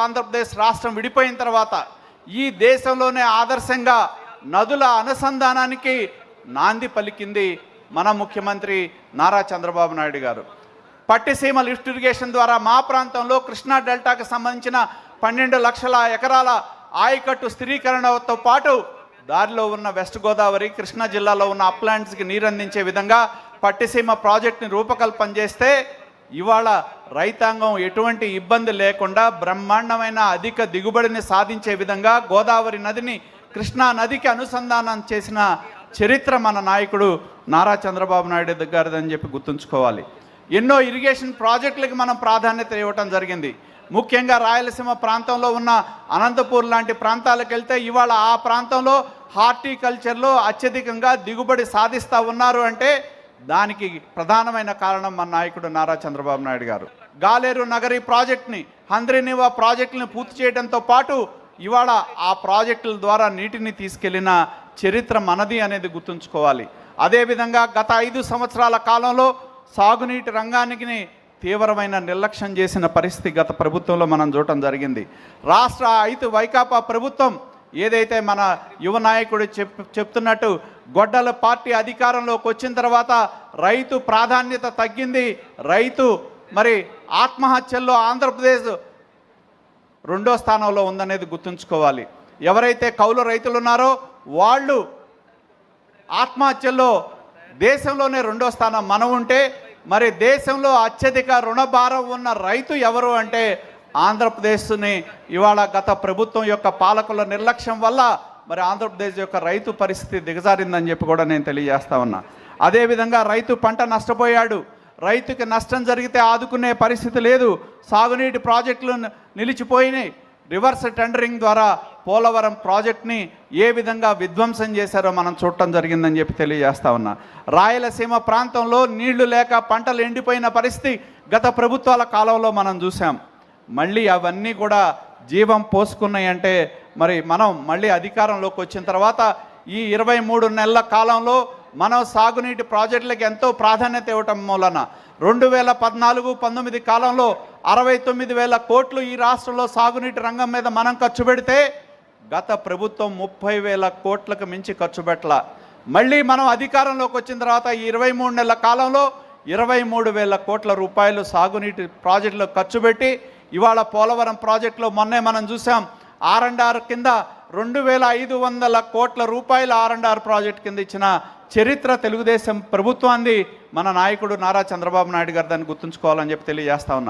ఆంధ్రప్రదేశ్ రాష్ట్రం విడిపోయిన తర్వాత ఈ దేశంలోనే ఆదర్శంగా నదుల అనుసంధానానికి నాంది పలికింది మన ముఖ్యమంత్రి నారా చంద్రబాబు నాయుడు గారు. పట్టిసీమ లిఫ్ట్ ఇరిగేషన్ ద్వారా మా ప్రాంతంలో కృష్ణా డెల్టాకు సంబంధించిన 12 లక్షల ఎకరాల ఆయకట్టు స్థిరీకరణతో పాటు దారిలో ఉన్న వెస్ట్ గోదావరి కృష్ణా జిల్లాలో ఉన్న అప్లాంట్స్కి నీరు అందించే విధంగా పట్టిసీమ ప్రాజెక్టుని రూపకల్పన చేస్తే ఇవాళ రైతాంగం ఎటువంటి ఇబ్బంది లేకుండా బ్రహ్మాండమైన అధిక దిగుబడిని సాధించే విధంగా గోదావరి నదిని కృష్ణా నదికి అనుసంధానం చేసిన చరిత్ర మన నాయకుడు నారా చంద్రబాబు నాయుడు గారిదని చెప్పి గుర్తుంచుకోవాలి. ఎన్నో ఇరిగేషన్ ప్రాజెక్టులకు మనం ప్రాధాన్యత ఇవ్వటం జరిగింది. ముఖ్యంగా రాయలసీమ ప్రాంతంలో ఉన్న అనంతపూర్ లాంటి ప్రాంతాలకు వెళ్తే ఇవాళ ఆ ప్రాంతంలో హార్టికల్చర్లో అత్యధికంగా దిగుబడి సాధిస్తూ ఉన్నారు అంటే దానికి ప్రధానమైన కారణం మన నాయకుడు నారా చంద్రబాబు నాయుడు గారు. గాలేరు నగరి ప్రాజెక్ట్ని, హంద్రీనివా ప్రాజెక్టుని పూర్తి చేయడంతో పాటు ఇవాళ ఆ ప్రాజెక్టుల ద్వారా నీటిని తీసుకెళ్లిన చరిత్ర మనది అనేది గుర్తుంచుకోవాలి. అదేవిధంగా గత 5 సంవత్సరాల కాలంలో సాగునీటి రంగానికి తీవ్రమైన నిర్లక్ష్యం చేసిన పరిస్థితి గత ప్రభుత్వంలో మనం చూడటం జరిగింది. రాష్ట్ర వైకాపా ప్రభుత్వం ఏదైతే మన యువ నాయకుడు చెప్తున్నట్టు గొడ్డల పార్టీ అధికారంలోకి వచ్చిన తర్వాత రైతు ప్రాధాన్యత తగ్గింది. రైతు మరి ఆత్మహత్యల్లో ఆంధ్రప్రదేశ్ 2వ స్థానంలో ఉందనేది గుర్తుంచుకోవాలి. ఎవరైతే కౌలు రైతులు ఉన్నారో వాళ్ళు ఆత్మహత్యల్లో దేశంలోనే 2వ స్థానం మనం ఉంటే మరి దేశంలో అత్యధిక రుణభారం ఉన్న రైతు ఎవరు అంటే ఆంధ్రప్రదేశ్ని ఇవాళ గత ప్రభుత్వం యొక్క పాలకుల నిర్లక్ష్యం వల్ల మరి ఆంధ్రప్రదేశ్ యొక్క రైతు పరిస్థితి దిగజారిందని చెప్పి కూడా నేను తెలియజేస్తా ఉన్నా. అదేవిధంగా రైతు పంట నష్టపోయాడు. రైతుకి నష్టం జరిగితే ఆదుకునే పరిస్థితి లేదు. సాగునీటి ప్రాజెక్టులు నిలిచిపోయినాయి. రివర్స్ టెండరింగ్ ద్వారా పోలవరం ప్రాజెక్ట్ని ఏ విధంగా విధ్వంసం చేశారో మనం చూడటం జరిగిందని చెప్పి తెలియజేస్తా ఉన్నా. రాయలసీమ ప్రాంతంలో నీళ్లు లేక పంటలు ఎండిపోయిన పరిస్థితి గత ప్రభుత్వాల కాలంలో మనం చూసాం. మళ్ళీ అవన్నీ కూడా జీవం పోసుకున్నాయంటే మరి మనం మళ్ళీ అధికారంలోకి వచ్చిన తర్వాత ఈ 23 నెలల కాలంలో మనం సాగునీటి ప్రాజెక్టులకు ఎంతో ప్రాధాన్యత ఇవ్వటం మూలన 2014-19 కాలంలో 69,000 కోట్లు ఈ రాష్ట్రంలో సాగునీటి రంగం మీద మనం ఖర్చు పెడితే గత ప్రభుత్వం 30,000 కోట్లకు మించి ఖర్చు పెట్టాల. మళ్ళీ మనం అధికారంలోకి వచ్చిన తర్వాత ఈ 23 నెలల కాలంలో 23,000 కోట్ల రూపాయలు సాగునీటి ప్రాజెక్టులో ఖర్చు పెట్టి ఇవాళ పోలవరం ప్రాజెక్టులో మొన్నే మనం చూసాం R&R కింద 2,500 కోట్ల రూపాయల R&R ప్రాజెక్ట్ కింద ఇచ్చిన చరిత్ర తెలుగుదేశం ప్రభుత్వాన్ని మన నాయకుడు నారా చంద్రబాబు నాయుడు గారు దాన్ని గుర్తుంచుకోవాలని చెప్పి తెలియజేస్తా ఉన్నా.